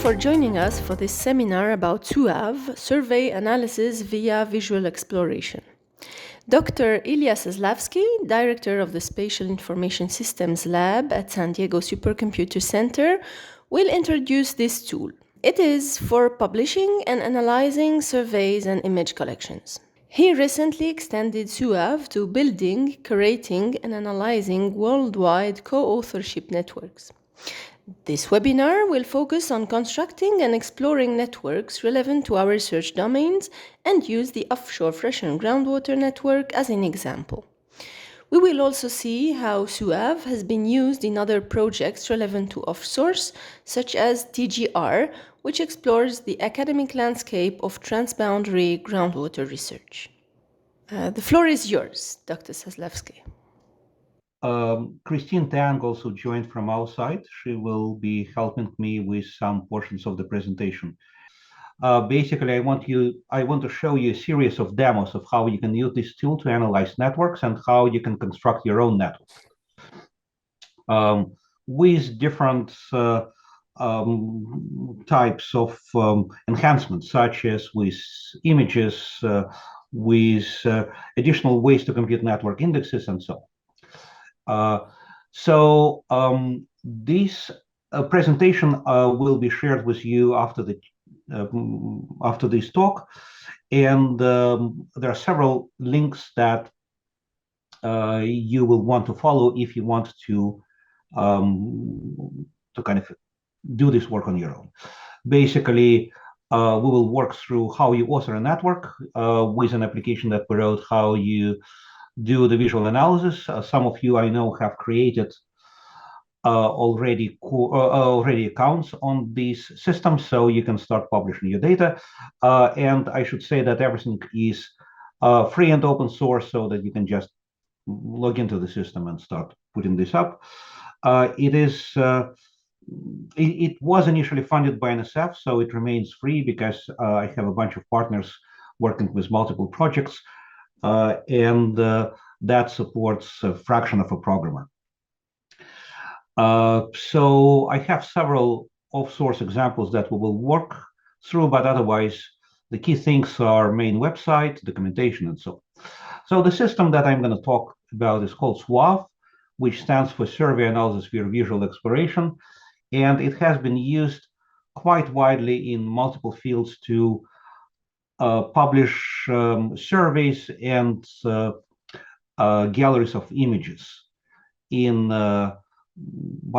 for joining us for this seminar about SuAVE, Survey Analysis via Visual Exploration. Dr. Ilya Zaslavsky, Director of the Spatial Information Systems Lab at San Diego Supercomputer Center, will introduce this tool. It is for publishing and analyzing surveys and image collections. He recently extended SuAVE to building, curating, and analyzing worldwide co-authorship networks. This webinar will focus on constructing and exploring networks relevant to our research domains and use the offshore freshened groundwater network as an example. We will also see how SuAVE has been used in other projects relevant to offsource, such as TGR, which explores the academic landscape of transboundary groundwater research. The floor is yours, Dr. Zaslavsky. Christine Tang also joined from our side. She will be helping me with some portions of the presentation. Basically, I want to show you a series of demos of how you can use this tool to analyze networks and how you can construct your own network with different types of enhancements, such as with images, with additional ways to compute network indexes, and so on. This presentation will be shared with you after this talk, and there are several links that you will want to follow if you want to kind of do this work on your own. Basically, we will work through how you author a network with an application that we wrote, how you do the visual analysis. Some of you I know have created already accounts on these systems, so you can start publishing your data. And I should say that everything is free and open source, so that you can just log into the system and start putting this up. It was initially funded by NSF, so it remains free because I have a bunch of partners working with multiple projects. And that supports a fraction of a programmer. So I have several off-source examples that we will work through, but otherwise the key things are main website, documentation, and so on. So the system that I'm going to talk about is called SuAVE, which stands for Survey Analysis via Visual Exploration, and it has been used quite widely in multiple fields to publish surveys and galleries of images in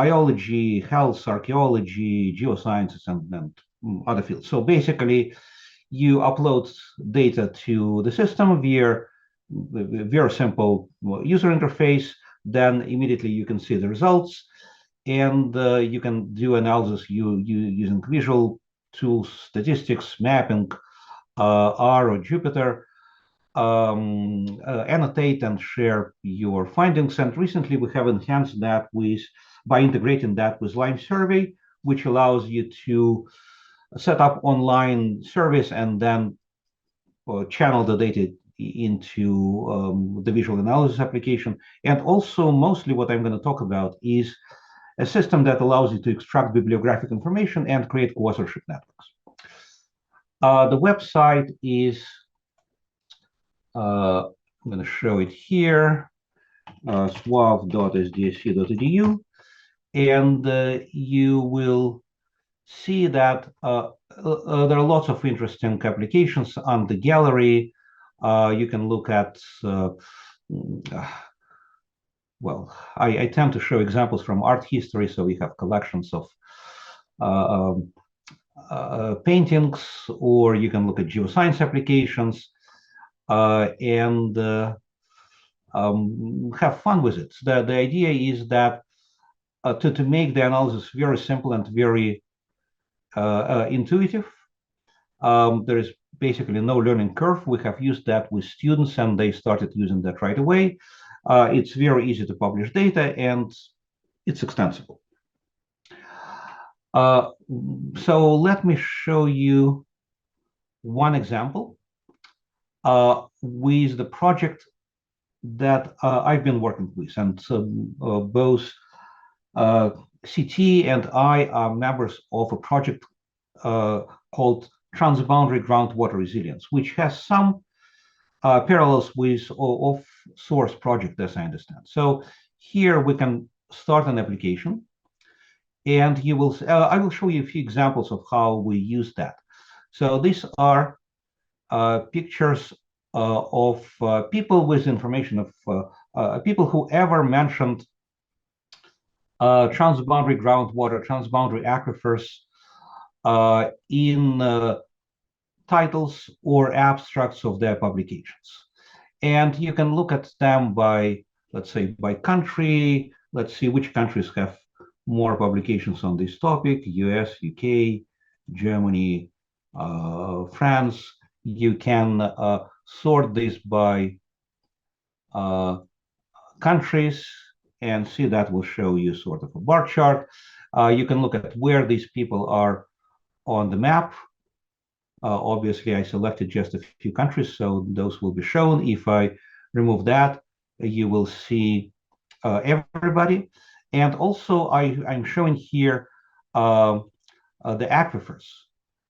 biology, health, archaeology, geosciences, and other fields. So basically, you upload data to the system via a very simple user interface. Then immediately you can see the results, and you can do analysis using visual tools, statistics, mapping, R or Jupyter, annotate and share your findings. And recently we have enhanced that by integrating that with Line Survey, which allows you to set up online surveys and then channel the data into the visual analysis application. And also, mostly what I'm going to talk about is a system that allows you to extract bibliographic information and create co-authorship networks. The website is, I'm going to show it here, suave.sdsc.edu, and you will see that there are lots of interesting applications on the gallery. You can look at, well, I tend to show examples from art history, so we have collections of paintings, or you can look at geoscience applications and have fun with it. The idea is that to make the analysis very simple and very intuitive, there is basically no learning curve. We have used that with students, and they started using that right away. It's very easy to publish data, and it's extensible. So let me show you one example with the project that I've been working with. And both CT and I are members of a project called transboundary groundwater resilience, which has some parallels with off-source project, as I understand. So here we can start an application, and you will. I will show you a few examples of how we use that. So these are pictures of people with information of people who ever mentioned transboundary groundwater, transboundary aquifers in titles or abstracts of their publications. And you can look at them by, let's say, by country. Let's see which countries have more publications on this topic: US, UK, Germany, France. You can sort this by countries and see that will show you sort of a bar chart. You can look at where these people are on the map. Obviously, I selected just a few countries, so those will be shown. If I remove that, you will see everybody. And also, I'm showing here the aquifers,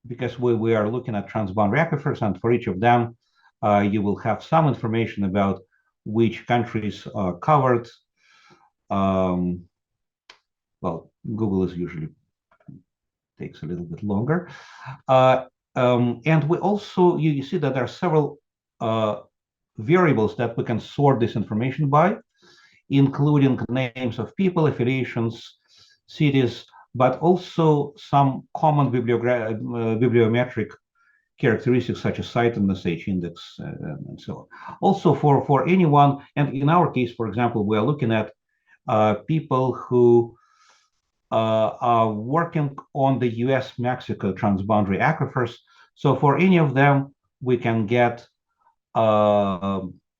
because we are looking at transboundary aquifers, and for each of them, you will have some information about which countries are covered. Well, Google is usually takes a little bit longer. And we also, you see that there are several variables that we can sort this information by, including names of people, affiliations, cities, but also some common bibliometric characteristics such as site and message index and so on. Also for anyone, and in our case, for example, we are looking at people who are working on the US-Mexico transboundary aquifers. So for any of them, we can get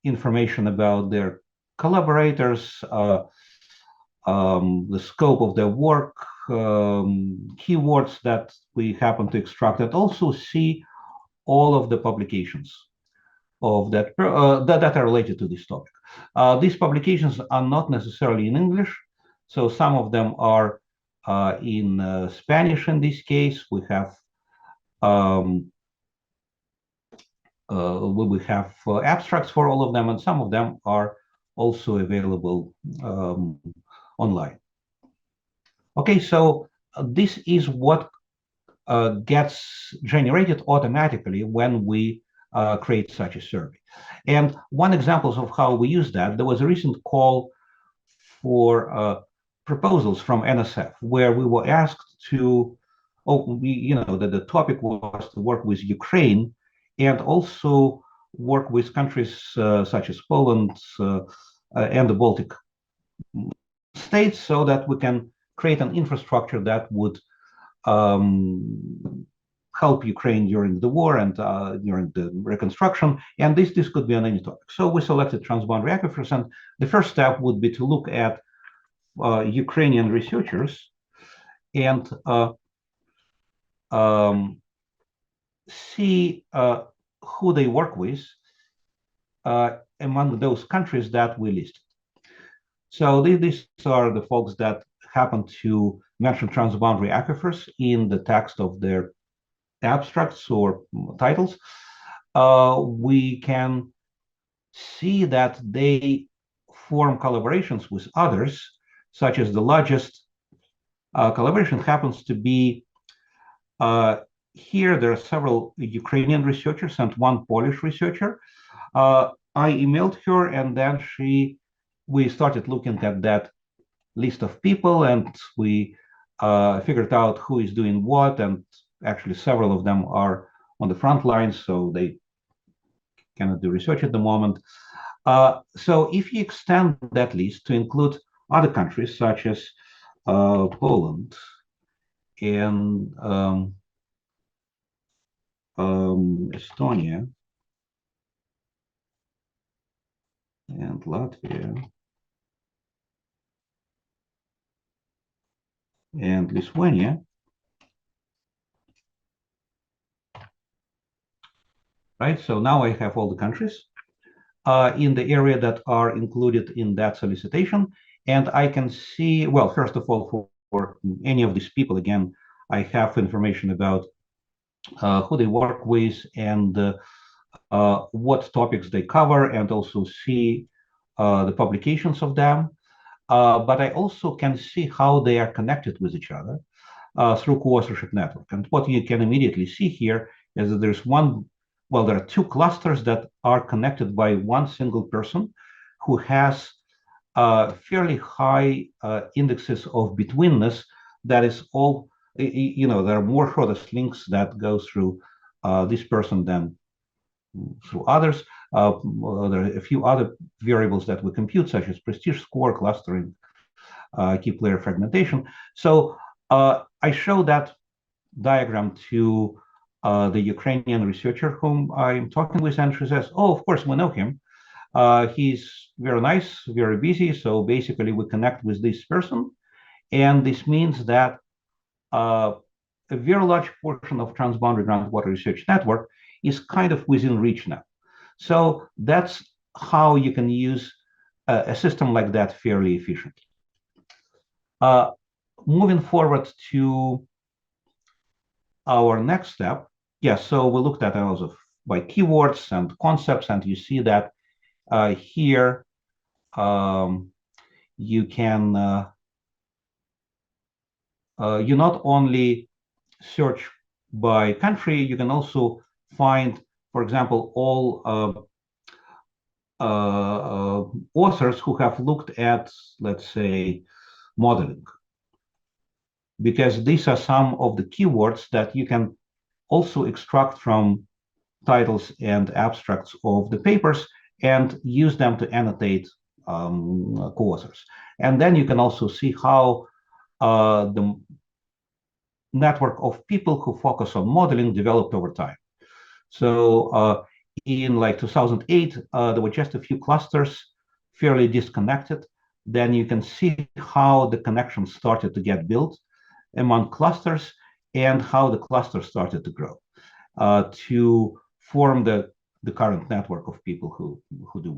information about their collaborators, the scope of their work, keywords that we happen to extract, and also see all of the publications of that that are related to this topic. These publications are not necessarily in English, so some of them are in Spanish. In this case, we have abstracts for all of them, and some of them are also available online. Okay, so this is what gets generated automatically when we create such a survey. And one example of how we use that, there was a recent call for proposals from NSF, where we were asked to, the topic was to work with Ukraine and also work with countries such as Poland and the Baltic states, so that we can create an infrastructure that would help Ukraine during the war and during the reconstruction. And this could be on any topic. So we selected transboundary aquifers, and the first step would be to look at Ukrainian researchers and see who they work with among those countries that we listed. So these are the folks that happen to mention transboundary aquifers in the text of their abstracts or titles. We can see that they form collaborations with others, such as the largest collaboration happens to be here. There are several Ukrainian researchers and one Polish researcher. I emailed her, and then we started looking at that list of people, and we figured out who is doing what, and actually several of them are on the front lines, so they cannot do research at the moment. So if you extend that list to include other countries such as Poland and Estonia and Latvia and Lithuania, right? So now I have all the countries in the area that are included in that solicitation. And I can see, well, first of all, for any of these people, again, I have information about who they work with, and what topics they cover, and also see the publications of them. But I also can see how they are connected with each other through co-authorship network. And what you can immediately see here is that there are two clusters that are connected by one single person who has fairly high indexes of betweenness. That is all, there are more shortest links that go through this person than through others. There are a few other variables that we compute, such as prestige score, clustering, key player fragmentation. So I show that diagram to the Ukrainian researcher whom I'm talking with, and she says, "Oh, of course, we know him. He's very nice, very busy. So basically, we connect with this person, and this means that a very large portion of transboundary groundwater research network is kind of within reach now. So that's how you can use a system like that fairly efficiently. Moving forward to our next step, so we looked at analysis by keywords and concepts, and you see that here you can you not only search by country, you can also find, for example, all authors who have looked at, let's say, modeling, because these are some of the keywords that you can also extract from titles and abstracts of the papers and use them to annotate co-authors. And then you can also see how the network of people who focus on modeling developed over time. So in like 2008, there were just a few clusters, fairly disconnected. Then you can see how the connections started to get built among clusters and how the clusters started to grow to form the current network of people who deal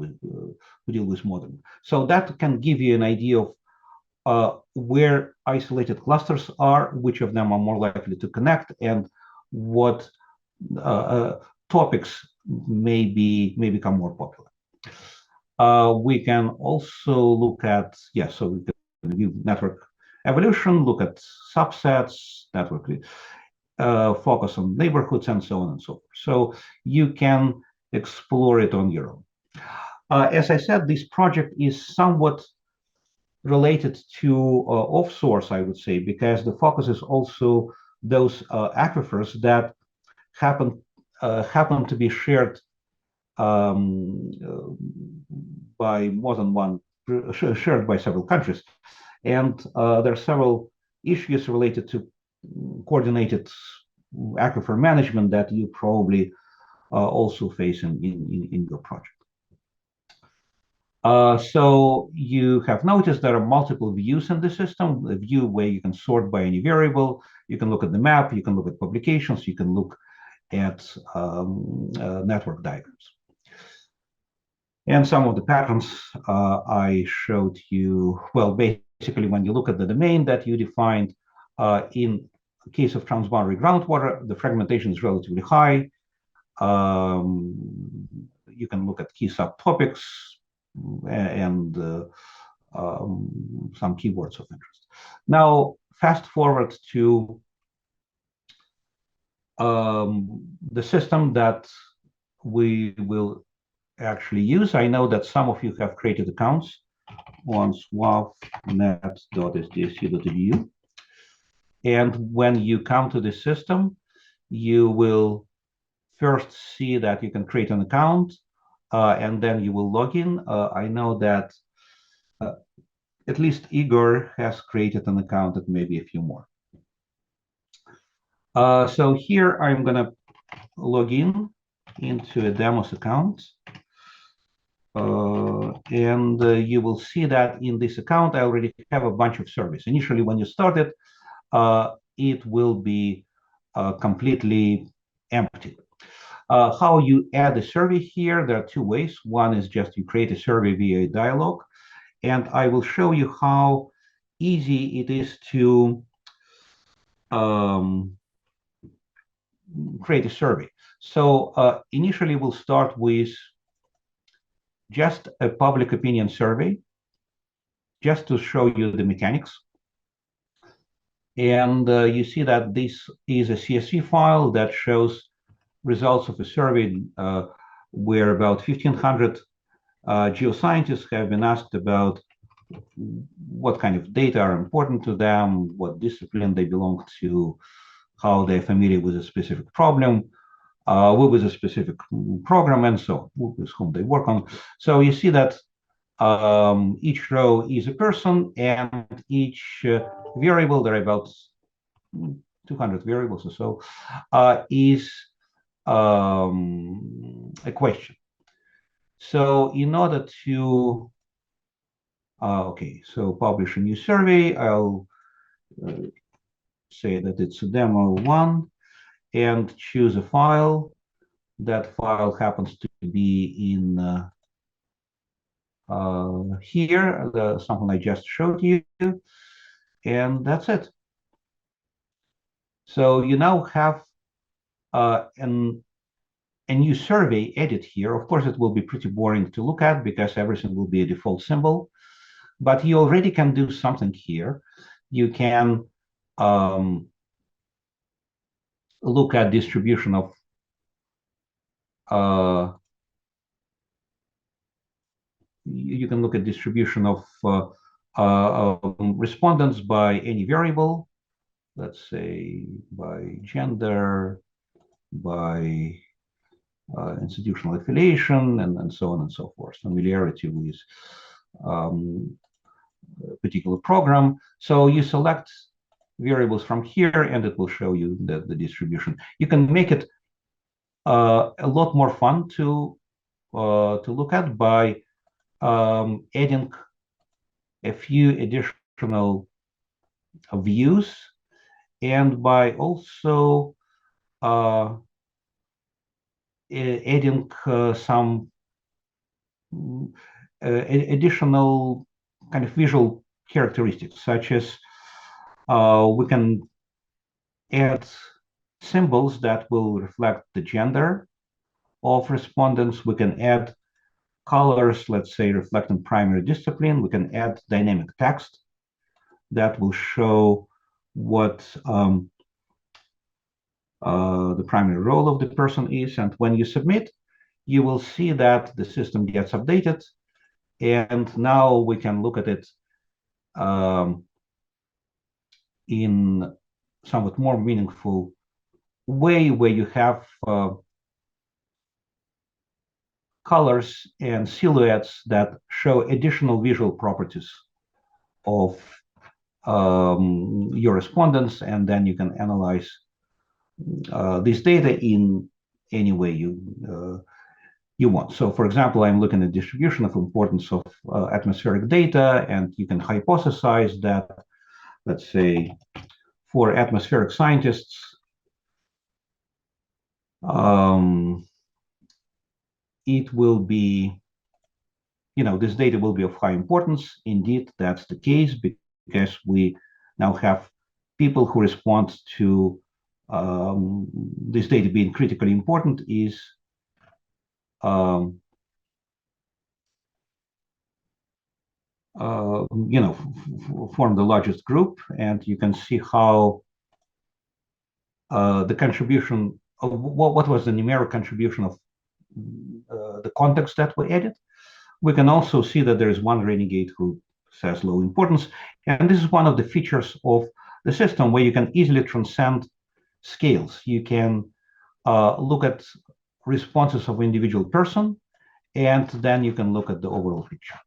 with modeling. So that can give you an idea of where isolated clusters are, which of them are more likely to connect, and what topics may become more popular. We can also look at, so we can view network evolution, look at subsets, network focus on neighborhoods, and so on and so forth. So you can explore it on your own. As I said, this project is somewhat related to offshore, I would say, because the focus is also those aquifers that happen to be shared by more than one, shared by several countries. And there are several issues related to coordinated aquifer management that you probably also face in your project. So you have noticed there are multiple views in the system, a view where you can sort by any variable, you can look at the map, you can look at publications, you can look at network diagrams. And some of the patterns I showed you, well, basically when you look at the domain that you defined, in the case of transboundary groundwater, the fragmentation is relatively high. You can look at key subtopics and some keywords of interest. Now, fast forward to the system that we will actually use. I know that some of you have created accounts on suave.net.sdsc.edu. And when you come to the system, you will first see that you can create an account, and then you will log in. I know that at least Igor has created an account, and maybe a few more. So here I'm going to log into a demos account. And you will see that in this account, I already have a bunch of surveys. Initially, when you started, it will be completely empty. How you add a survey here, there are two ways. One is just you create a survey via a dialog, and I will show you how easy it is to create a survey. So initially, we'll start with just a public opinion survey, just to show you the mechanics. And you see that this is a CSV file that shows results of a survey where about 1,500 geoscientists have been asked about what kind of data are important to them, what discipline they belong to, how they're familiar with a specific problem, with a specific program, and so on, with whom they work on. So you see that each row is a person, and each variable, there are about 200 variables or so, is a question. So in order to, okay, so publish a new survey, I'll say that it's a demo one and choose a file. That file happens to be in here, something I just showed you, and that's it. So you now have a new survey edit here. Of course, it will be pretty boring to look at because everything will be a default symbol, but you already can do something here. You can look at distribution of you can look at distribution of respondents by any variable, let's say by gender, by institutional affiliation, and so on and so forth, familiarity with a particular program. So you select variables from here, and it will show you the distribution. You can make it a lot more fun to look at by adding a few additional views, and by also adding some additional kind of visual characteristics, such as we can add symbols that will reflect the gender of respondents. We can add colors, let's say, reflecting primary discipline. We can add dynamic text that will show what the primary role of the person is. And when you submit, you will see that the system gets updated. And now we can look at it in somewhat more meaningful way, where you have colors and silhouettes that show additional visual properties of your respondents, and then you can analyze this data in any way you want. So, for example, I'm looking at distribution of importance of atmospheric data, and you can hypothesize that, let's say, for atmospheric scientists, it will be, this data will be of high importance. Indeed, that's the case, because we now have people who respond to this data being critically important is form the largest group, and you can see how the contribution of what was the numeric contribution of the context that we added. We can also see that there is one renegade who says low importance, and this is one of the features of the system where you can easily transcend scales. You can look at responses of individual person, and then you can look at the overall picture.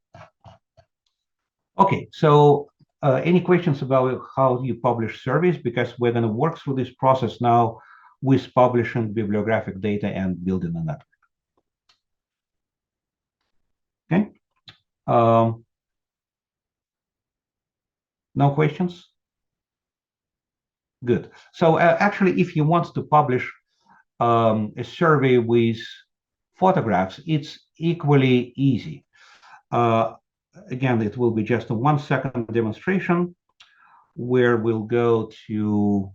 Okay, so any questions about how you publish surveys? Because we're going to work through this process now with publishing bibliographic data and building a network. Okay. No questions? Good. So actually, if you want to publish a survey with photographs, it's equally easy. Again, it will be just a 1-second demonstration where we'll go to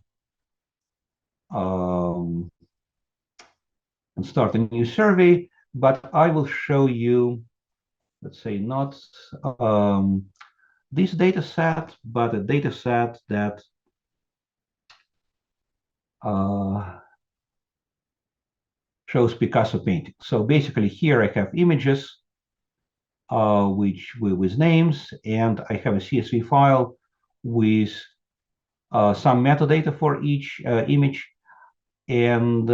and start a new survey, but I will show you, let's say, not this data set, but a data set that shows Picasso painting. So basically here I have images with names, and I have a CSV file with some metadata for each image. And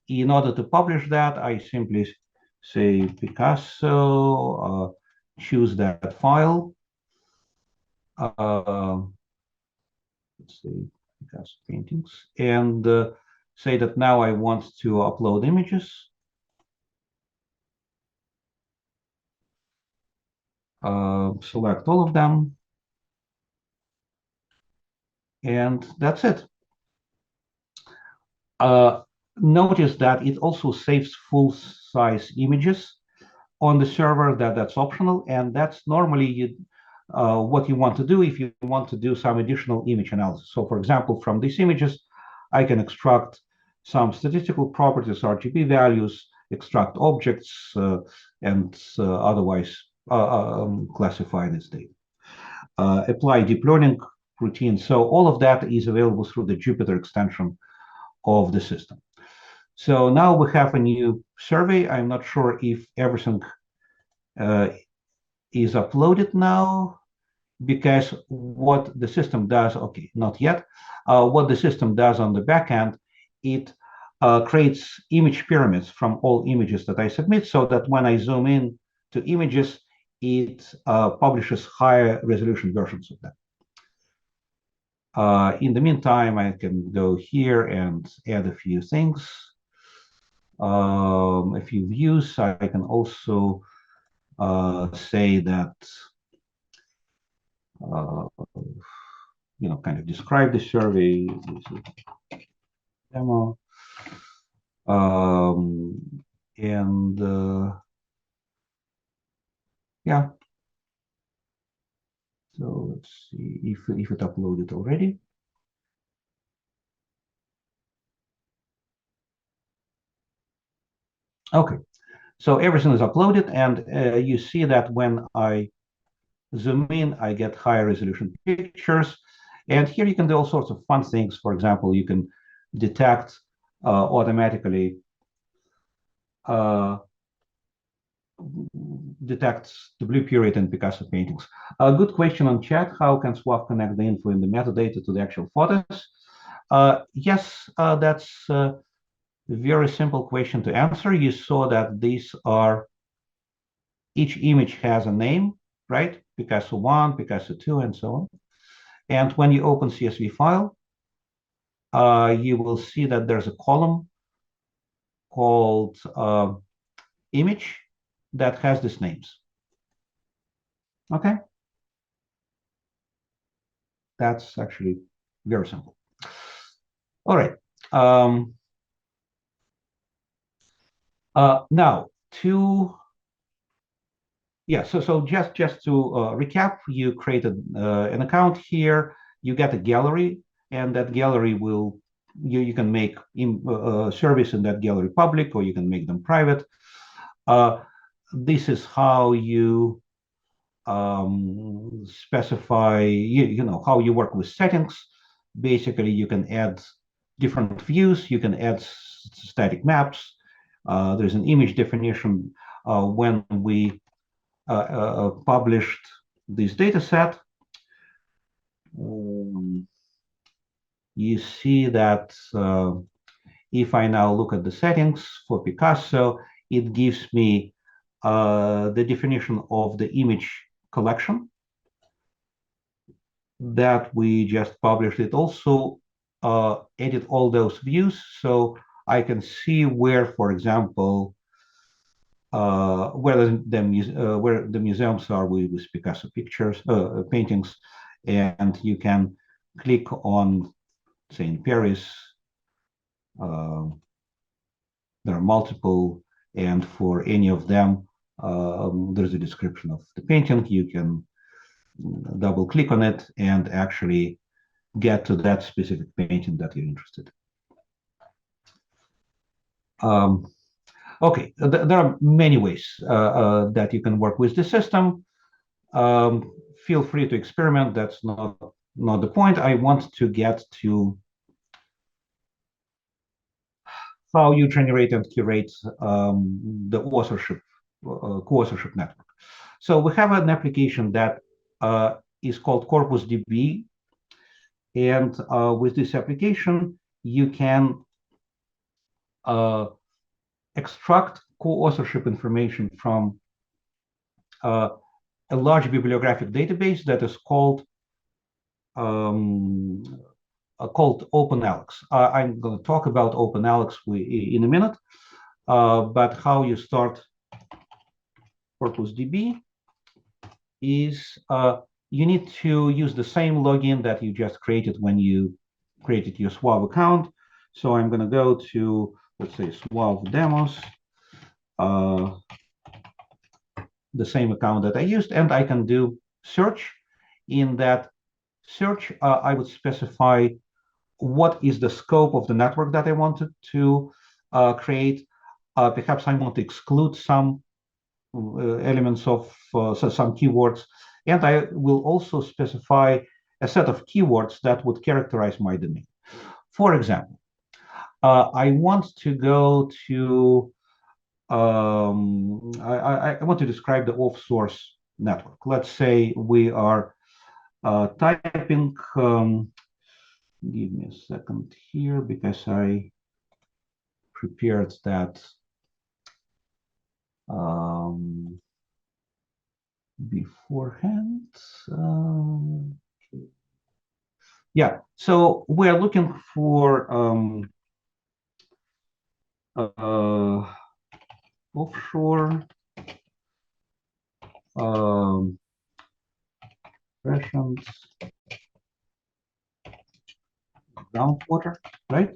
in order to publish that, I simply say Picasso, choose that file. Let's say Picasso paintings, and say that now I want to upload images. Select all of them, and that's it. Notice that it also saves full-size images on the server. That's optional, and that's normally what you want to do if you want to do some additional image analysis. So, for example, from these images, I can extract some statistical properties, RGB values, extract objects, and otherwise classify this data. Apply deep learning routine. So all of that is available through the Jupyter extension of the system. So now we have a new survey. I'm not sure if everything is uploaded now, because what the system does, okay, not yet. What the system does on the back end, it creates image pyramids from all images that I submit, so that when I zoom in to images, it publishes higher resolution versions of them. In the meantime, I can go here and add a few things, a few views. I can also say that, kind of describe the survey. This is demo. And yeah. So let's see if it uploaded already. Okay, so everything is uploaded, and you see that when I zoom in, I get higher resolution pictures. And here you can do all sorts of fun things. For example, you can detect automatically detects the blue period in Picasso paintings. A good question on chat: how can SuAVE connect the info in the metadata to the actual photos? Yes, that's a very simple question to answer. You saw that these are, each image has a name, right? Picasso 1, Picasso 2, and so on. And when you open CSV file, you will see that there's a column called image that has these names. Okay? That's actually very simple. All right. Now, so just to recap, you created an account here, you get a gallery, and that gallery will, you can make surveys in that gallery public, or you can make them private. This is how you specify, how you work with settings. Basically, you can add different views, you can add static maps. There's an image definition. When we published this data set, you see that if I now look at the settings for Picasso, it gives me the definition of the image collection that we just published. It also edit all those views, so I can see where, for example, where the museums are with Picasso pictures, paintings, and you can click on, say, in Paris. There are multiple, and for any of them, there's a description of the painting. You can double click on it and actually get to that specific painting that you're interested in. Okay, there are many ways that you can work with the system. Feel free to experiment. That's not the point. I want to get to how you generate and curate the authorship, co-authorship network. So we have an application that is called Corpus DB, and with this application, you can extract co-authorship information from a large bibliographic database that is called OpenAlex. I'm going to talk about OpenAlex in a minute, but how you start Corpus DB is you need to use the same login that you just created when you created your SuAVE account. So I'm going to go to, let's say, SuAVE demos, the same account that I used, and I can do search. In that search, I would specify what is the scope of the network that I wanted to create. Perhaps I want to exclude some elements of some keywords, and I will also specify a set of keywords that would characterize my domain. For example, I want to go to I want to describe the off-source network. Let's say we are typing. Give me a second here because I prepared that beforehand. Yeah, so we're looking for offshore freshened groundwater, right?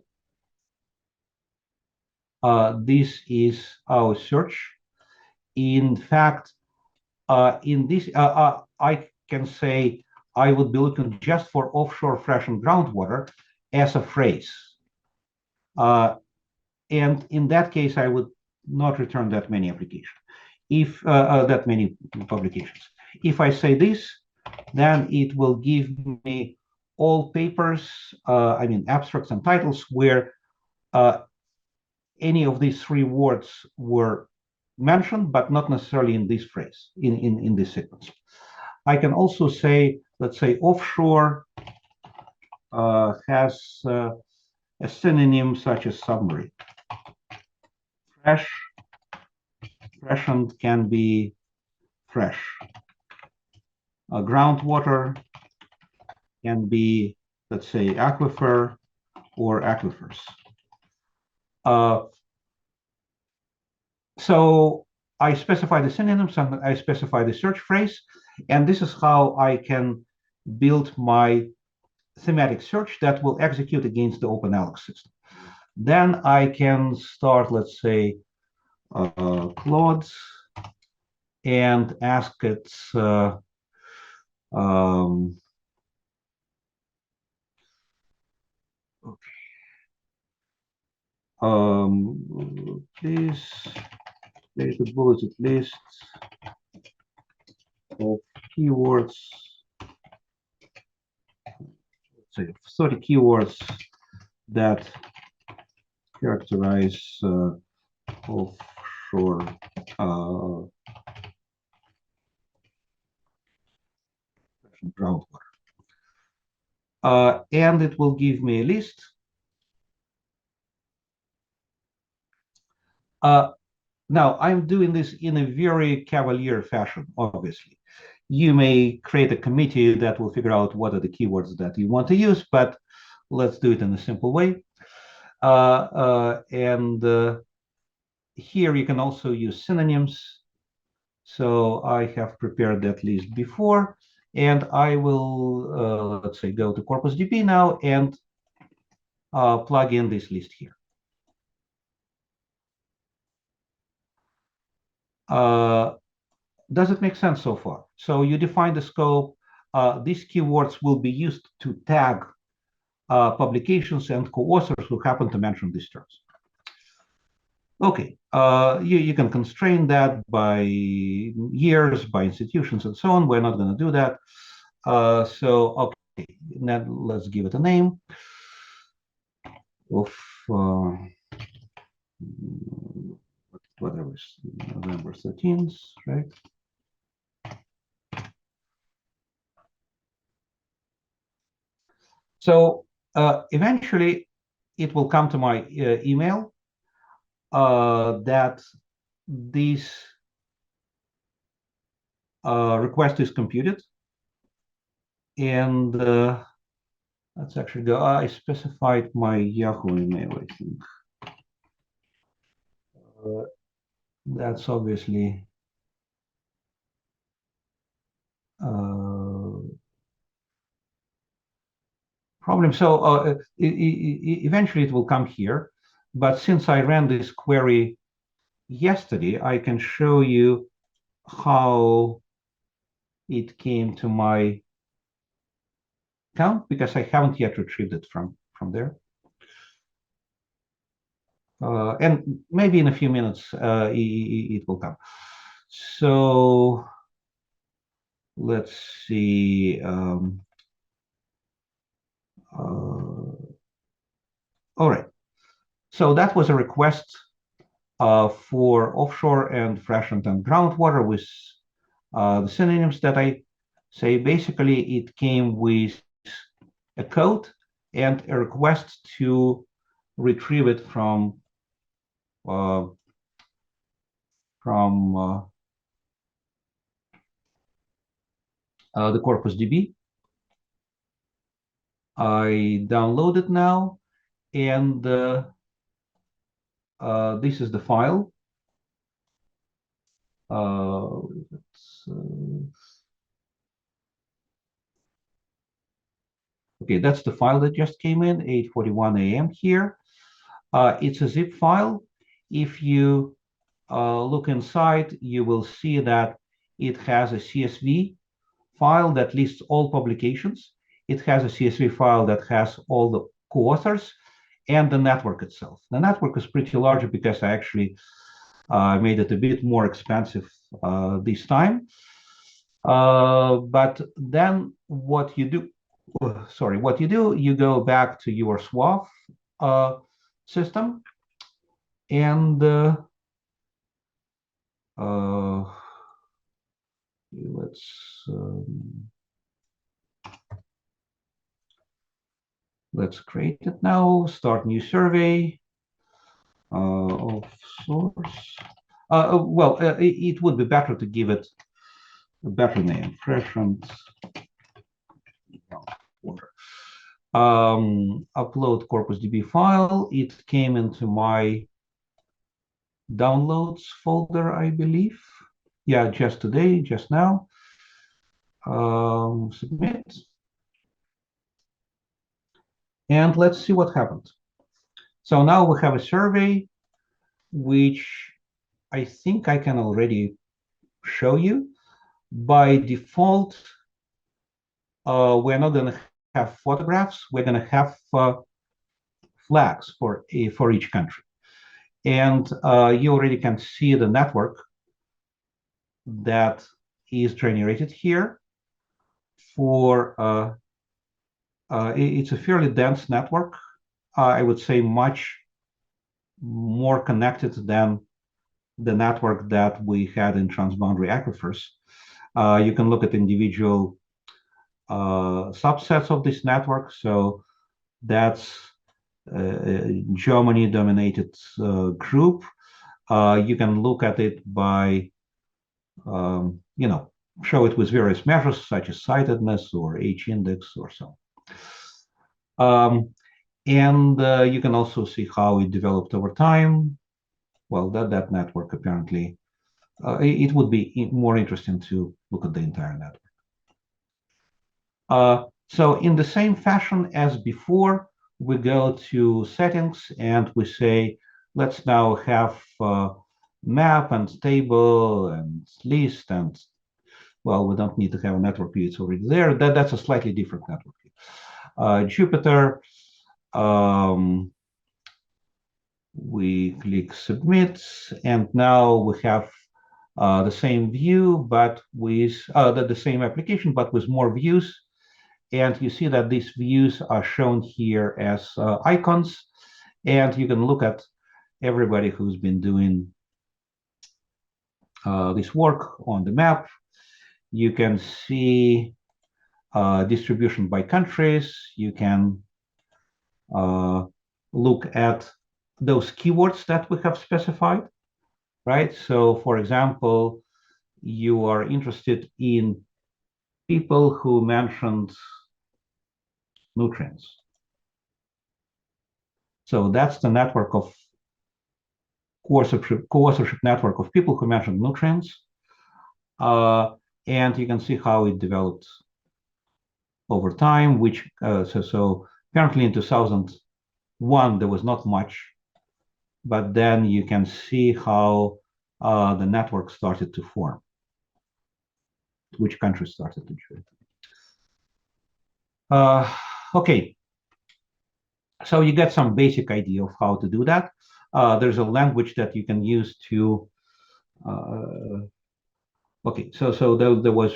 This is our search. In fact, in this, I can say I would be looking just for offshore freshened groundwater as a phrase. And in that case, I would not return that many applications, if that many publications. If I say this, then it will give me all papers, I mean abstracts and titles where any of these three words were mentioned, but not necessarily in this phrase, in this sequence. I can also say, let's say, offshore has a synonym such as submarine. Freshened can be fresh. Groundwater can be, let's say, aquifer or aquifers. So I specify the synonyms and I specify the search phrase, and this is how I can build my thematic search that will execute against the OpenAlex system. Then I can start, let's say, Claude, and ask it please create a bulleted list of keywords, let's say 30 keywords that characterize offshore groundwater. And it will give me a list. Now, I'm doing this in a very cavalier fashion, obviously. You may create a committee that will figure out what are the keywords that you want to use, but let's do it in a simple way. Here you can also use synonyms. So I have prepared that list before, and I will, let's say, go to Corpus DB now and plug in this list here. Does it make sense so far? So you define the scope. These keywords will be used to tag publications and co-authors who happen to mention these terms. Okay, you can constrain that by years, by institutions, and so on. We're not going to do that. Okay, now let's give it a name of whatever, November 13th, right? So eventually, it will come to my email that this request is computed, and let's actually go. I specified my Yahoo email, I think. That's obviously problem. So eventually it will come here. But since I ran this query yesterday, I can show you how it came to my account because I haven't yet retrieved it from there. And maybe in a few minutes it will come. So let's see. All right. So that was a request for offshore and freshened and groundwater with the synonyms that I say. Basically, it came with a code and a request to retrieve it from the corpus DB. I download it now, and this is the file. Okay, that's the file that just came in, 8:41 a.m. here. It's a zip file. If you look inside, you will see that it has a CSV file that lists all publications. It has a CSV file that has all the co-authors and the network itself. The network is pretty large because I actually made it a bit more expensive this time. But then what you do, you go back to your SuAVE system and let's create it now. Start new survey of source. Well, it would be better to give it a better name, freshened water. Upload corpus DB file. It came into my downloads folder, I believe. Yeah, just today, just now. Submit. And let's see what happened. So now we have a survey, which I think I can already show you. By default, we're not going to have photographs. We're going to have flags for each country. And you already can see the network that is generated here. It's a fairly dense network. I would say much more connected than the network that we had in transboundary aquifers. You can look at individual subsets of this network. So that's Germany-dominated group. You can look at it by, show it with various measures such as sightedness or H-index or so. And you can also see how it developed over time. Well, that network apparently, it would be more interesting to look at the entire network. So in the same fashion as before, we go to settings and we say, let's now have map and table and list and, well, we don't need to have a network view, it's already there. That's a slightly different network view. Jupyter, We click submit, and now we have the same view, but with the same application, but with more views. And you see that these views are shown here as icons, and you can look at everybody who's been doing this work on the map. You can see distribution by countries. You can look at those keywords that we have specified, right? So, for example, you are interested in people who mentioned nutrients. So that's the network of co-authorship network of people who mentioned nutrients. And you can see how it developed over time, which so apparently in 2001 there was not much, but then you can see how the network started to form, which countries started to join. Okay, so you get some basic idea of how to do that. There's a language that you can use to okay, so there was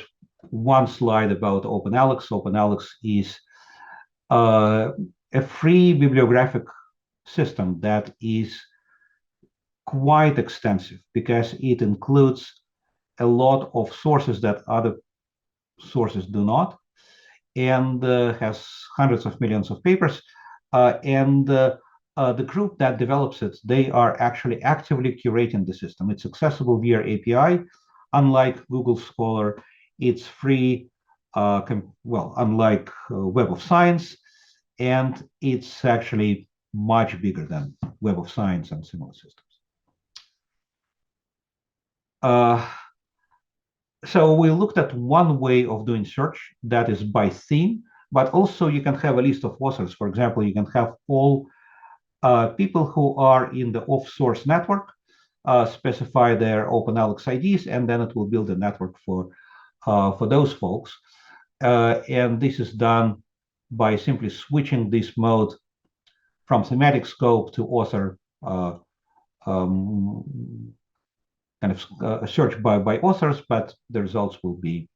one slide about OpenAlex. OpenAlex is a free bibliographic system that is quite extensive because it includes a lot of sources that other sources do not, and has hundreds of millions of papers. And the group that develops it, they are actually actively curating the system. It's accessible via API. Unlike Google Scholar, it's free, well, unlike Web of Science, and it's actually much bigger than Web of Science and similar systems. So we looked at one way of doing search, that is by theme, but also you can have a list of authors. For example, you can have all people who are in the off-source network specify their OpenAlex IDs, and then it will build a network for those folks. And this is done by simply switching this mode from thematic scope to author kind of search by authors, but the results will be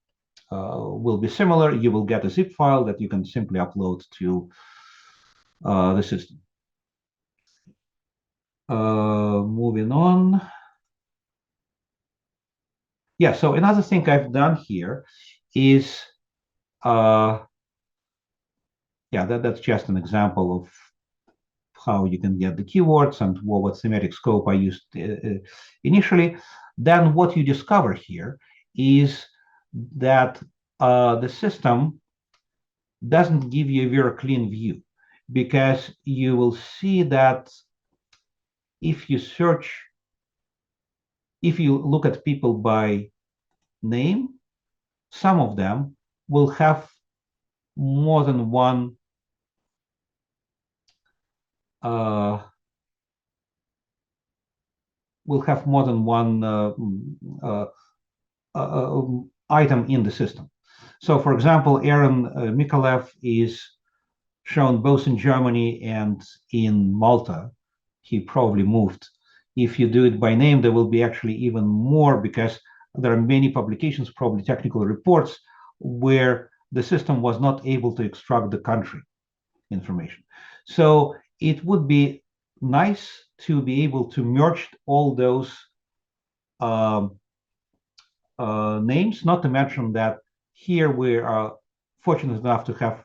similar. You will get a zip file that you can simply upload to the system. Moving on. Yeah, so another thing I've done here is, yeah, that's just an example of how you can get the keywords and what thematic scope I used initially. Then what you discover here is that the system doesn't give you a very clean view, because you will see that if you look at people by name, some of them will have more than one item in the system. So, for example, Aaron Mikalev is shown both in Germany and in Malta. He probably moved. If you do it by name, there will be actually even more, because there are many publications, probably technical reports, where the system was not able to extract the country information. So it would be nice to be able to merge all those names, not to mention that here we are fortunate enough to have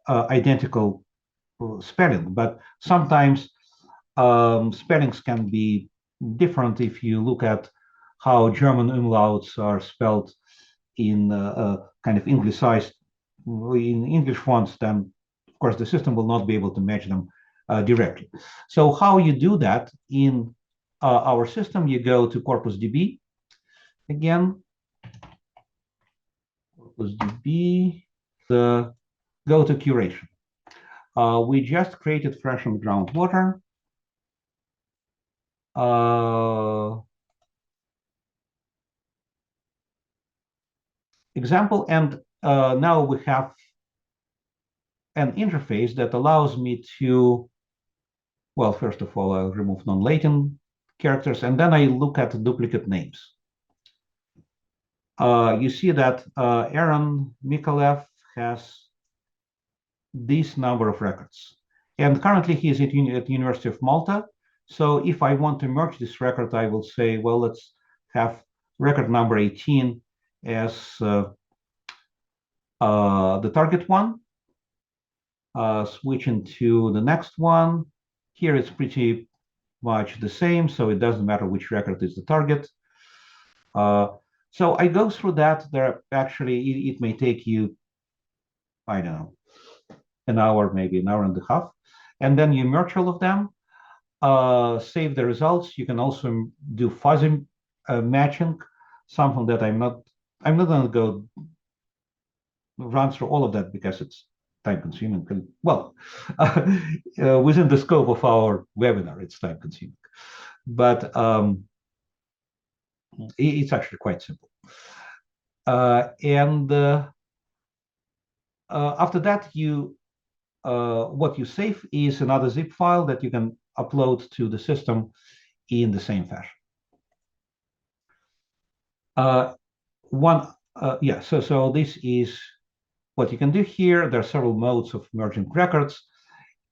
identical spelling, but sometimes spellings can be different. If you look at how German umlauts are spelled in kind of Anglicized in English fonts, then of course the system will not be able to match them directly. So how you do that in our system, you go to CorpusDB again, CorpusDB, go to curation. We just created freshened groundwater. Example, and now we have an interface that allows me to Well, first of all, I'll remove non-latent characters, and then I look at duplicate names. You see that Aaron Mikalev has this number of records. And currently he is at the University of Malta. So if I want to merge this record, I will say, well, let's have record number 18 as the target one. Switching to the next one. Here it's pretty much the same, so it doesn't matter which record is the target. So I go through that. There actually, it may take you, I don't know, an hour, maybe an hour and a half. And then you merge all of them, save the results. You can also do fuzzy matching, something that I'm not going to go run through all of that because it's time consuming. Well, within the scope of our webinar, it's time consuming, but it's actually quite simple. And after that, what you save is another zip file that you can upload to the system in the same fashion. So this is what you can do here. There are several modes of merging records,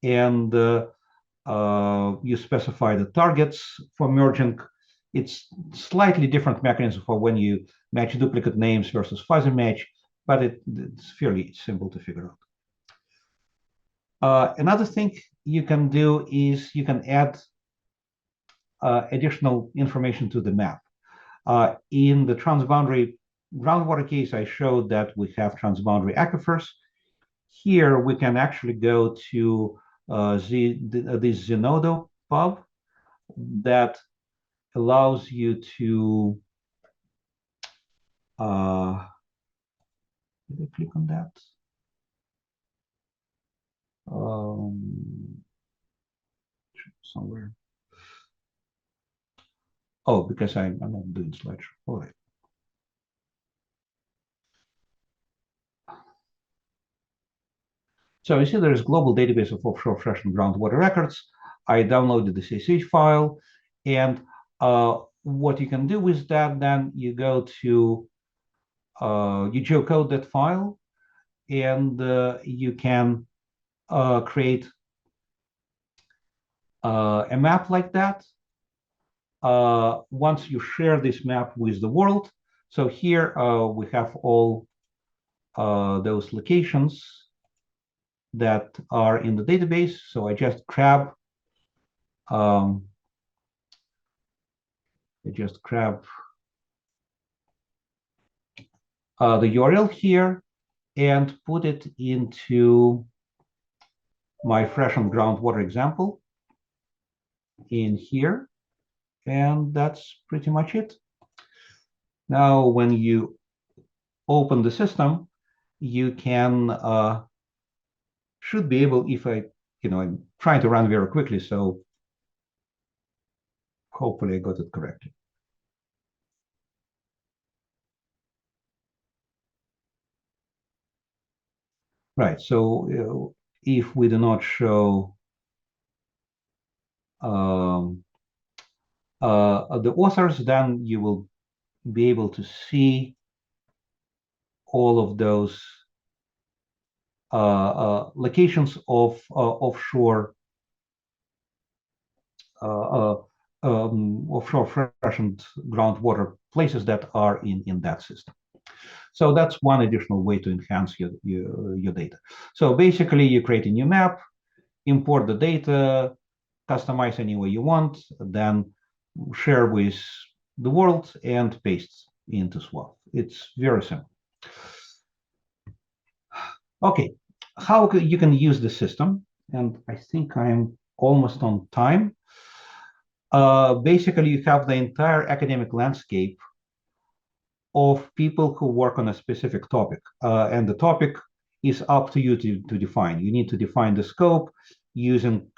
and you specify the targets for merging. It's slightly different mechanism for when you match duplicate names versus fuzzy match, but it's fairly simple to figure out. Another thing you can do is you can add additional information to the map. In the transboundary groundwater case, I showed that we have transboundary aquifers. Here we can actually go to this Zenodo pub that allows you to did I click on that? Somewhere. Oh, because I'm not doing slideshow. All right. So you see there is a global database of offshore freshened groundwater records. I downloaded the CSV file, and what you can do with that, then you go to you geocode that file, and you can create a map like that. Once you share this map with the world, so here we have all those locations that are in the database. So I just grab the URL here and put it into my freshened groundwater example in here. And that's pretty much it. Now, when you open the system, you can should be able, if I'm trying to run very quickly, so hopefully I got it correctly. Right, so if we do not show the authors, then you will be able to see all of those locations of offshore freshened groundwater places that are in that system. So that's one additional way to enhance your data. So basically, you create a new map, import the data, customize any way you want, then share with the world and paste into SuAVE. It's very simple. Okay, how you can use the system, and I think I'm almost on time. Basically, you have the entire academic landscape of people who work on a specific topic, and the topic is up to you to define. You need to define the scope using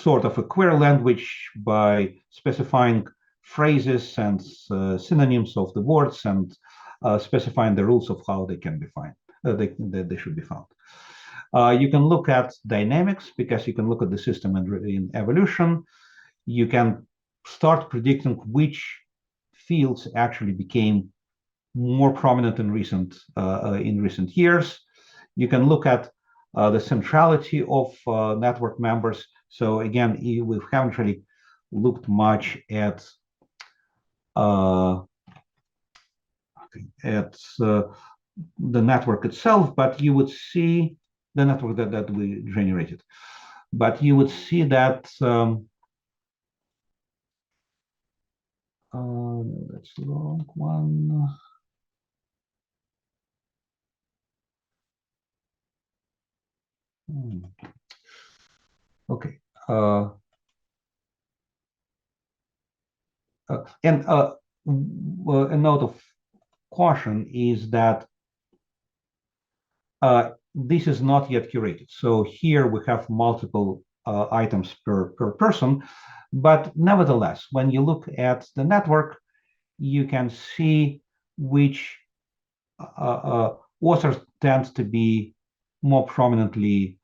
sort of a query language by specifying phrases and synonyms of the words and specifying the rules of how they can be found. They should be found. You can look at dynamics because you can look at the system in evolution. You can start predicting which fields actually became more prominent in recent years. You can look at the centrality of network members. So again, we haven't really looked much at the network itself, but you would see the network that we generated. But you would see that that's the wrong one. Okay. And a note of caution is that this is not yet curated. So here we have multiple items per person, but nevertheless, when you look at the network, you can see which authors tend to be more prominently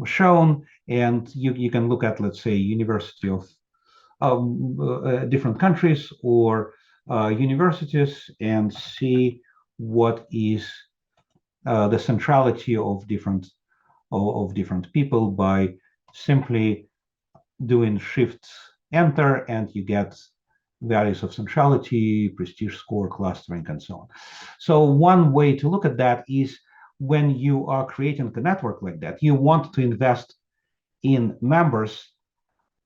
shown, and you can look at, let's say, University of different countries or universities and see what is the centrality of different people by simply doing shift enter, and you get values of centrality, prestige score, clustering, and so on. So one way to look at that is when you are creating a network like that, you want to invest in members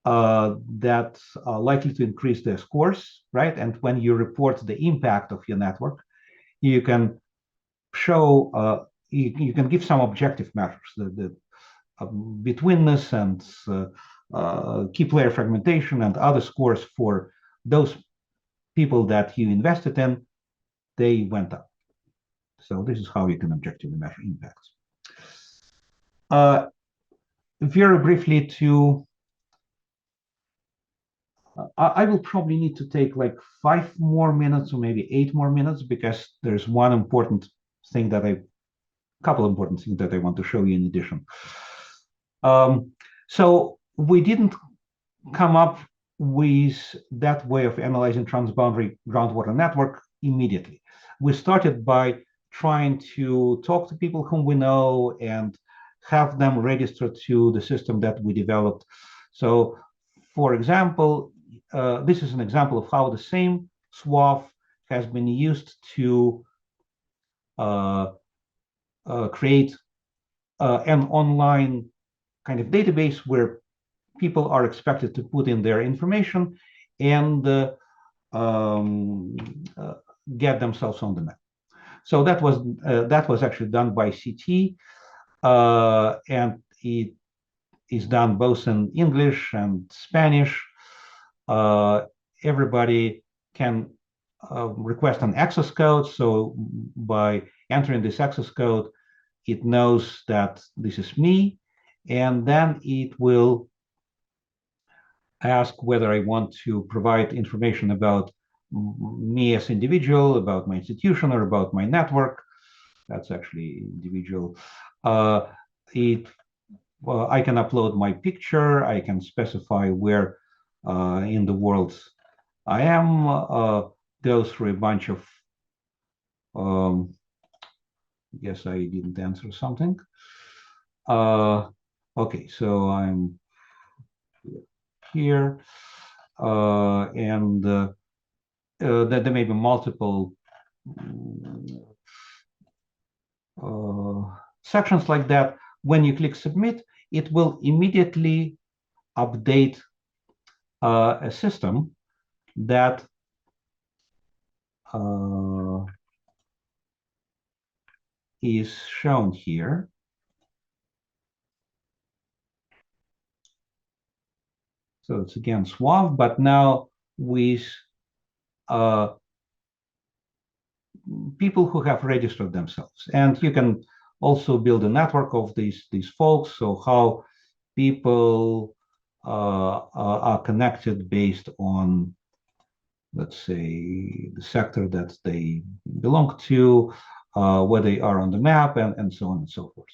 that are likely to increase their scores, right? And when you report the impact of your network, you can show, you can give some objective measures, the betweenness and key player fragmentation and other scores for those people that you invested in, they went up. So this is how you can objectively measure impacts. Very briefly I will probably need to take like 5 more minutes or maybe 8 more minutes because there's one important thing couple important things that I want to show you in addition. So we didn't come up with that way of analyzing transboundary groundwater network immediately. We started by trying to talk to people whom we know and have them register to the system that we developed. So, for example, this is an example of how the same SuAVE has been used to create an online kind of database where people are expected to put in their information and get themselves on the map. So that was actually done by CT, and it is done both in English and Spanish. Everybody can request an access code. So by entering this access code, it knows that this is me, and then it will ask whether I want to provide information about me as individual, about my institution, or about my network. That's actually individual. I can upload my picture. I can specify where in the world I am. Go through a bunch of. Yes, I didn't answer something. Okay, so I'm here, and that there may be multiple sections like that. When you click submit, it will immediately update a system that is shown here. So it's again SuAVE, but now with people who have registered themselves. And you can also build a network of these folks. So how people are connected based on, let's say, the sector that they belong to, where they are on the map, and so on and so forth,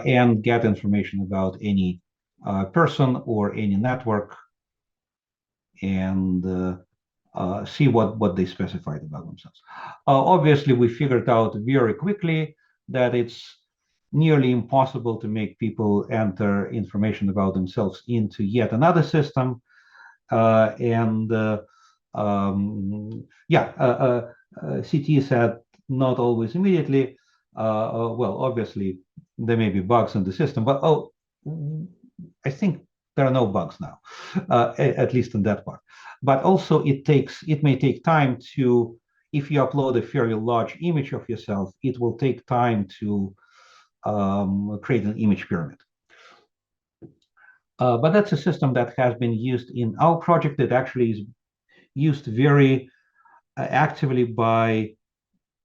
and get information about any person or any network, and see what they specified about themselves. Obviously, we figured out very quickly that it's nearly impossible to make people enter information about themselves into yet another system. CT said not always immediately. Well, obviously, there may be bugs in the system, but I think there are no bugs now, at least in that part. But also, it may take time to, if you upload a fairly large image of yourself, it will take time to create an image pyramid. But that's a system that has been used in our project. It actually is used very actively by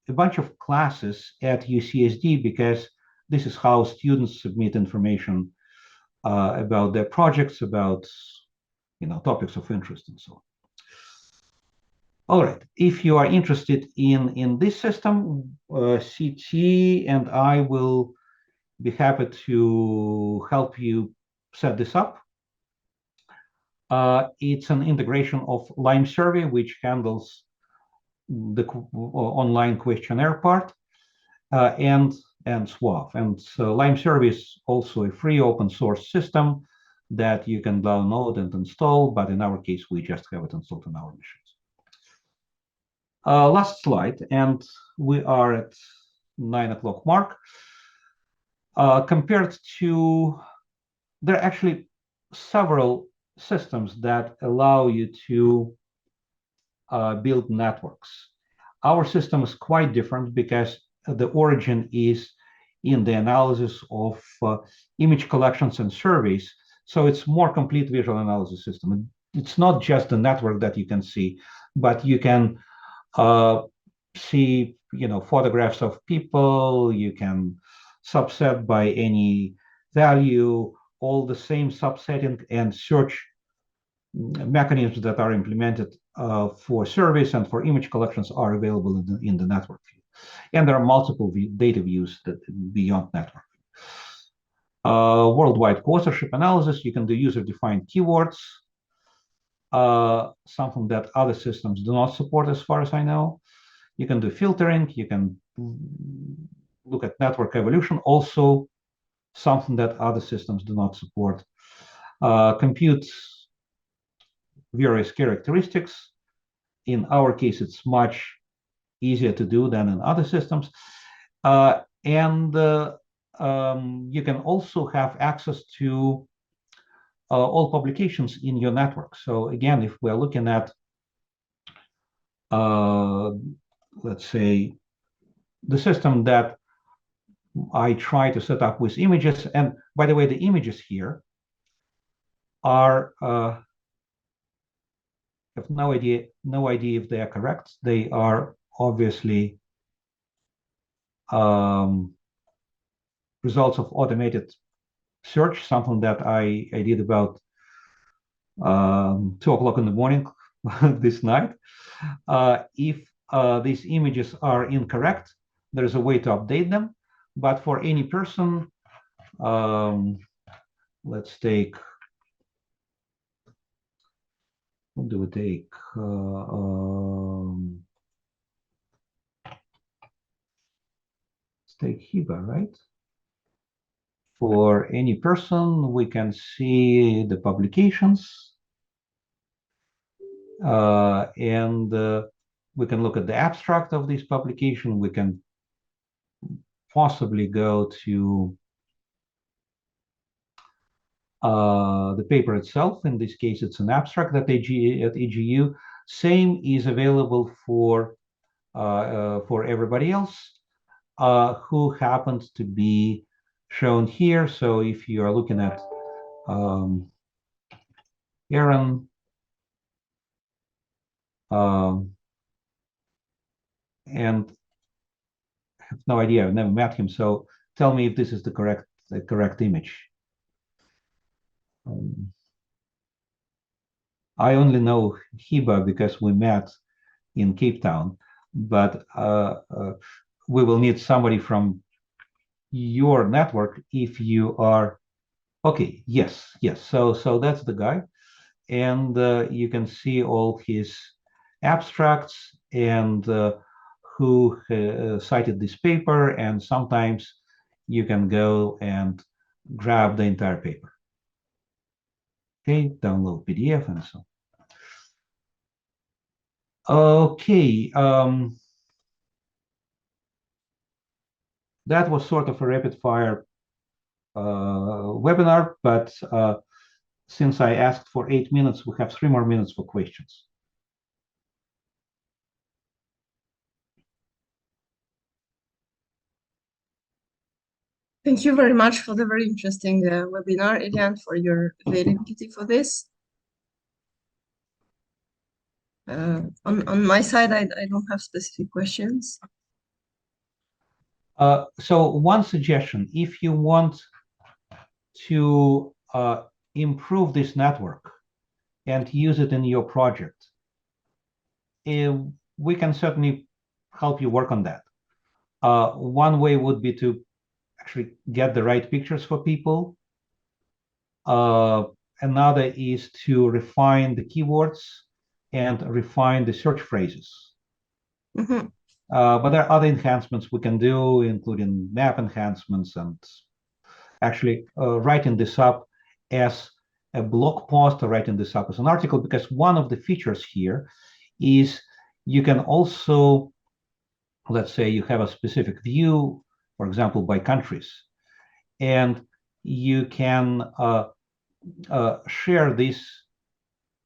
a bunch of classes at UCSD, because this is how students submit information about their projects, about topics of interest and so on. All right, if you are interested in this system, CT and I will be happy to help you set this up. It's an integration of Lime Survey, which handles the online questionnaire part, and SuAVE. And so Lime Survey is also a free open source system that you can download and install, but in our case, we just have it installed on our machines. Last slide, and we are at 9 o'clock mark. Compared to, there are actually several systems that allow you to build networks. Our system is quite different because the origin is in the analysis of image collections and surveys. So it's more complete visual analysis system. It's not just the network that you can see, but you can see, photographs of people. You can subset by any value, all the same subsetting and search mechanisms that are implemented for surveys and for image collections are available in the network view. And there are multiple data views that beyond network. Worldwide co-authorship analysis, you can do user-defined keywords, something that other systems do not support as far as I know. You can do filtering, you can look at network evolution, also something that other systems do not support. Compute various characteristics. In our case, it's much easier to do than in other systems. And you can also have access to all publications in your network. So again, if we're looking at, let's say, the system that I try to set up with images, and by the way, the images here are, I have no idea if they are correct. They are obviously results of automated search, something that I did about 2 o'clock in the morning this night. If these images are incorrect, there is a way to update them. But for any person, let's take, what do we take? Let's take Hiba, right? For any person, we can see the publications, and we can look at the abstract of this publication. We can possibly go to the paper itself. In this case, it's an abstract at EGU. Same is available for everybody else who happens to be shown here. So if you are looking at Aaron, and I have no idea, I've never met him. So tell me if this is the correct image. I only know Hiba because we met in Cape Town, but we will need somebody from your network if you are, okay, yes. So that's the guy. And you can see all his abstracts and who cited this paper, and sometimes you can go and grab the entire paper. Okay, download PDF and so on. Okay, that was sort of a rapid fire webinar, but since I asked for 8 minutes, we have 3 more minutes for questions. Thank you very much for the very interesting webinar, Ilya, and for your availability for this. On my side, I don't have specific questions. So one suggestion, if you want to improve this network and use it in your project, we can certainly help you work on that. One way would be to actually get the right pictures for people. Another is to refine the keywords and refine the search phrases. Mm-hmm. But there are other enhancements we can do, including map enhancements and actually writing this up as a blog post or writing this up as an article, because one of the features here is you can also, let's say you have a specific view, for example, by countries, and you can share this.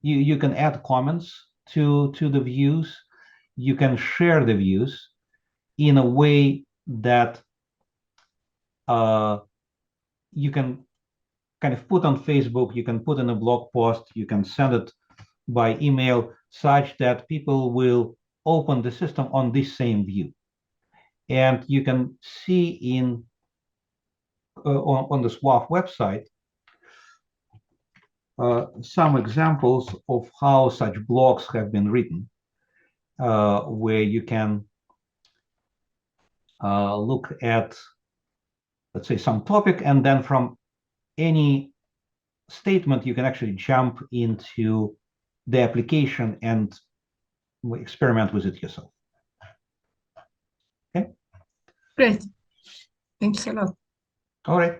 You can add comments to the views. You can share the views in a way that you can kind of put on Facebook, you can put in a blog post, you can send it by email, such that people will open the system on this same view. And you can see in on the SuAVE website some examples of how such blogs have been written, where you can look at, let's say, some topic, and then from any statement you can actually jump into the application and experiment with it yourself. Okay. Great. Thanks a lot. All right.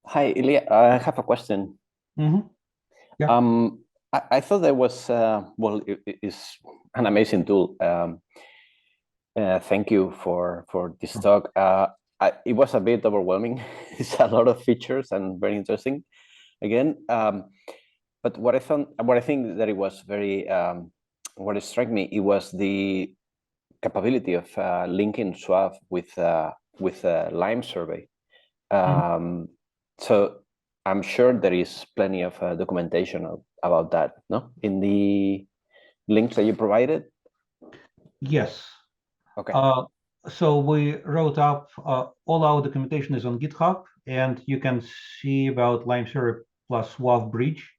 Hi, Ilya. I have a question. Mm-hmm. Yeah. I thought that was, well, it's an amazing tool. Thank you for this talk. It was a bit overwhelming. It's a lot of features and very interesting. Again, but what I think that it was very, what struck me, it was the capability of linking SuAVE with Lime survey. So I'm sure there is plenty of documentation about that, no? In the links that you provided? Yes. Okay. So we wrote up, all our documentation is on GitHub, and you can see about Lime survey plus SuAVE bridge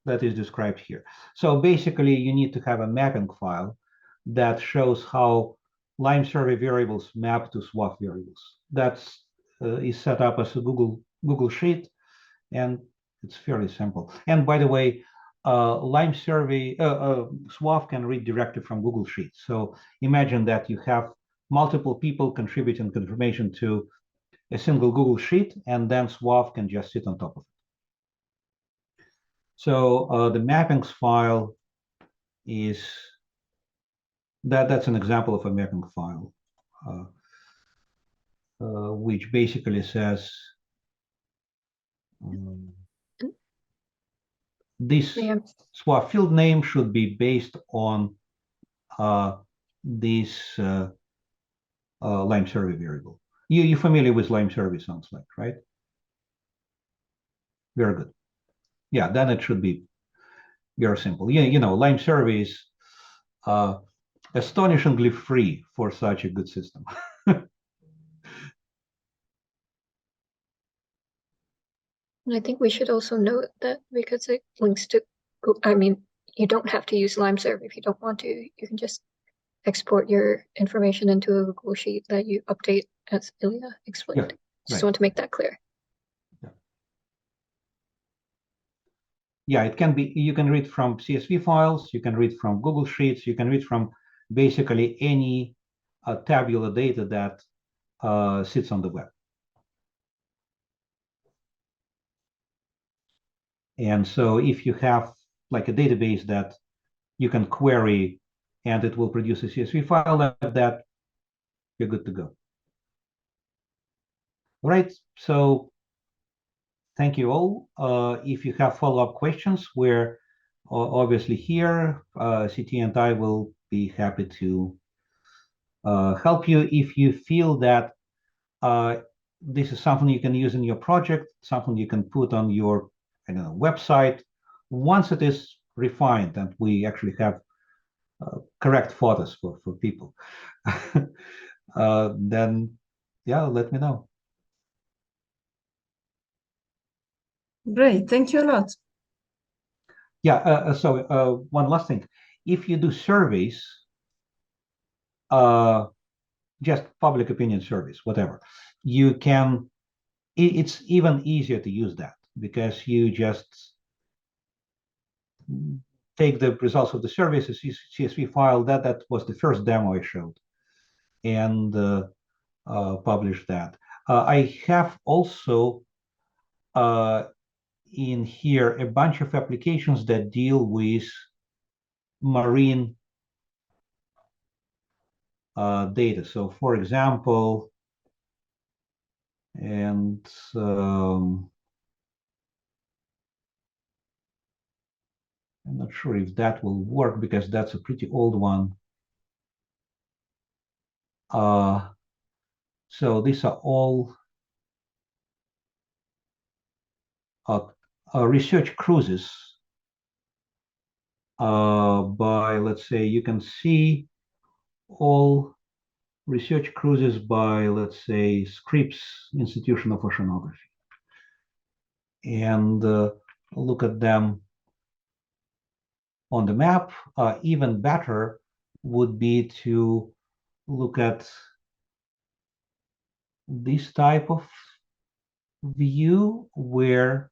that is described here. So basically, you need to have a mapping file that shows how Lime survey variables map to SuAVE variables. That's is set up as a Google Sheet, and it's fairly simple. And by the way, Lime survey, SuAVE can read directly from Google Sheets. So imagine that you have multiple people contributing information to a single Google Sheet, and then SuAVE can just sit on top of it. So the mappings file is that's an example of a mapping file, which basically says this SuAVE field name should be based on this Lime survey variable. You're familiar with Lime survey, sounds like, right? Very good. Yeah, then it should be very simple. Yeah, you know, Lime survey is astonishingly free for such a good system. I think we should also note that because it links to, I mean, you don't have to use Lime Survey if you don't want to. You can just export your information into a Google Sheet that you update, as Ilya explained. Just want to make that clear. Yeah, it can be, you can read from CSV files, you can read from Google Sheets, you can read from basically any tabular data that sits on the web. And so if you have like a database that you can query and it will produce a CSV file like that, you're good to go. All right, so thank you all. If you have follow-up questions, we're obviously here. CT and I will be happy to help you. If you feel that this is something you can use in your project, something you can put on your website, once it is refined and we actually have correct photos for people, then yeah, let me know. Great, thank you a lot. Yeah, so one last thing. If you do surveys, just public opinion surveys, whatever, you can, it's even easier to use that because you just take the results of the surveys, a CSV file, that was the first demo I showed, and publish that. I have also in here a bunch of applications that deal with marine data. So for example, and I'm not sure if that will work because that's a pretty old one. So these are all research cruises by, let's say, you can see all research cruises by, let's say, Scripps Institution of Oceanography. And look at them on the map. Even better would be to look at this type of view where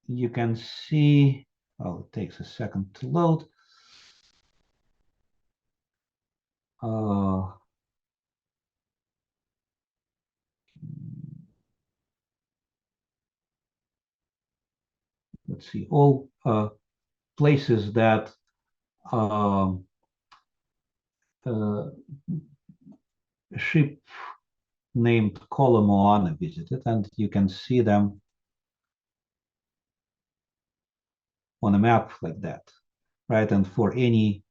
you can see, oh, it takes a second to load. Let's see, all places that a ship named Moana visited, and you can see them on a map like that, right? And for any,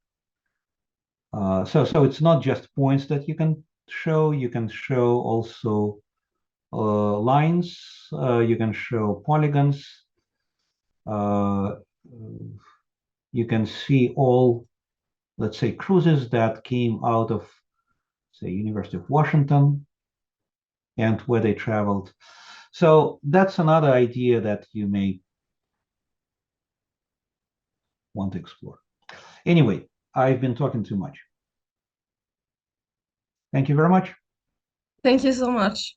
so it's not just points that you can show also lines, you can show polygons, you can see all, let's say, cruises that came out of, say, University of Washington and where they traveled. So that's another idea that you may want to explore. Anyway, I've been talking too much. Thank you very much. Thank you so much.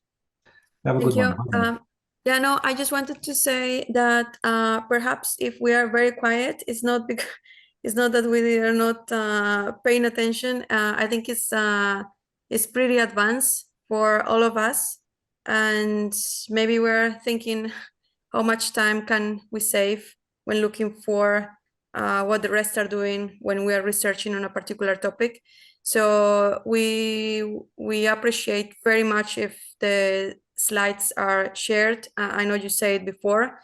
Have a good one. Yeah, no, I just wanted to say that perhaps if we are very quiet, it's not because it's not that we are not paying attention. I think it's pretty advanced for all of us, and maybe we're thinking how much time can we save when looking for what the rest are doing when we are researching on a particular topic. So we appreciate very much if the slides are shared. I know you said it before.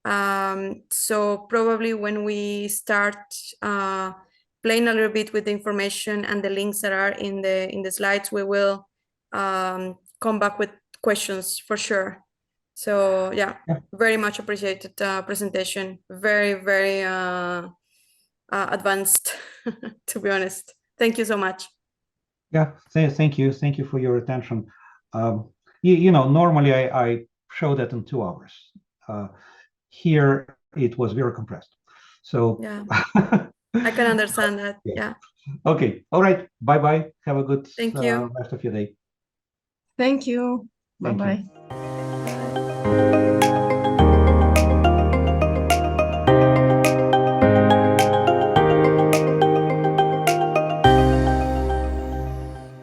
So probably when we start playing a little bit with the information and the links that are in the slides, we will come back with questions for sure. So yeah, very much appreciated presentation. Very, very advanced, to be honest. Thank you so much. Yeah, thank you. Thank you for your attention. You know, normally I show that in 2 hours. Here it was very compressed. So yeah. I can understand that. Yeah. Okay. All right. Bye-bye. Have a good Thank you. rest of your day. Thank you. Thank you. Bye-bye.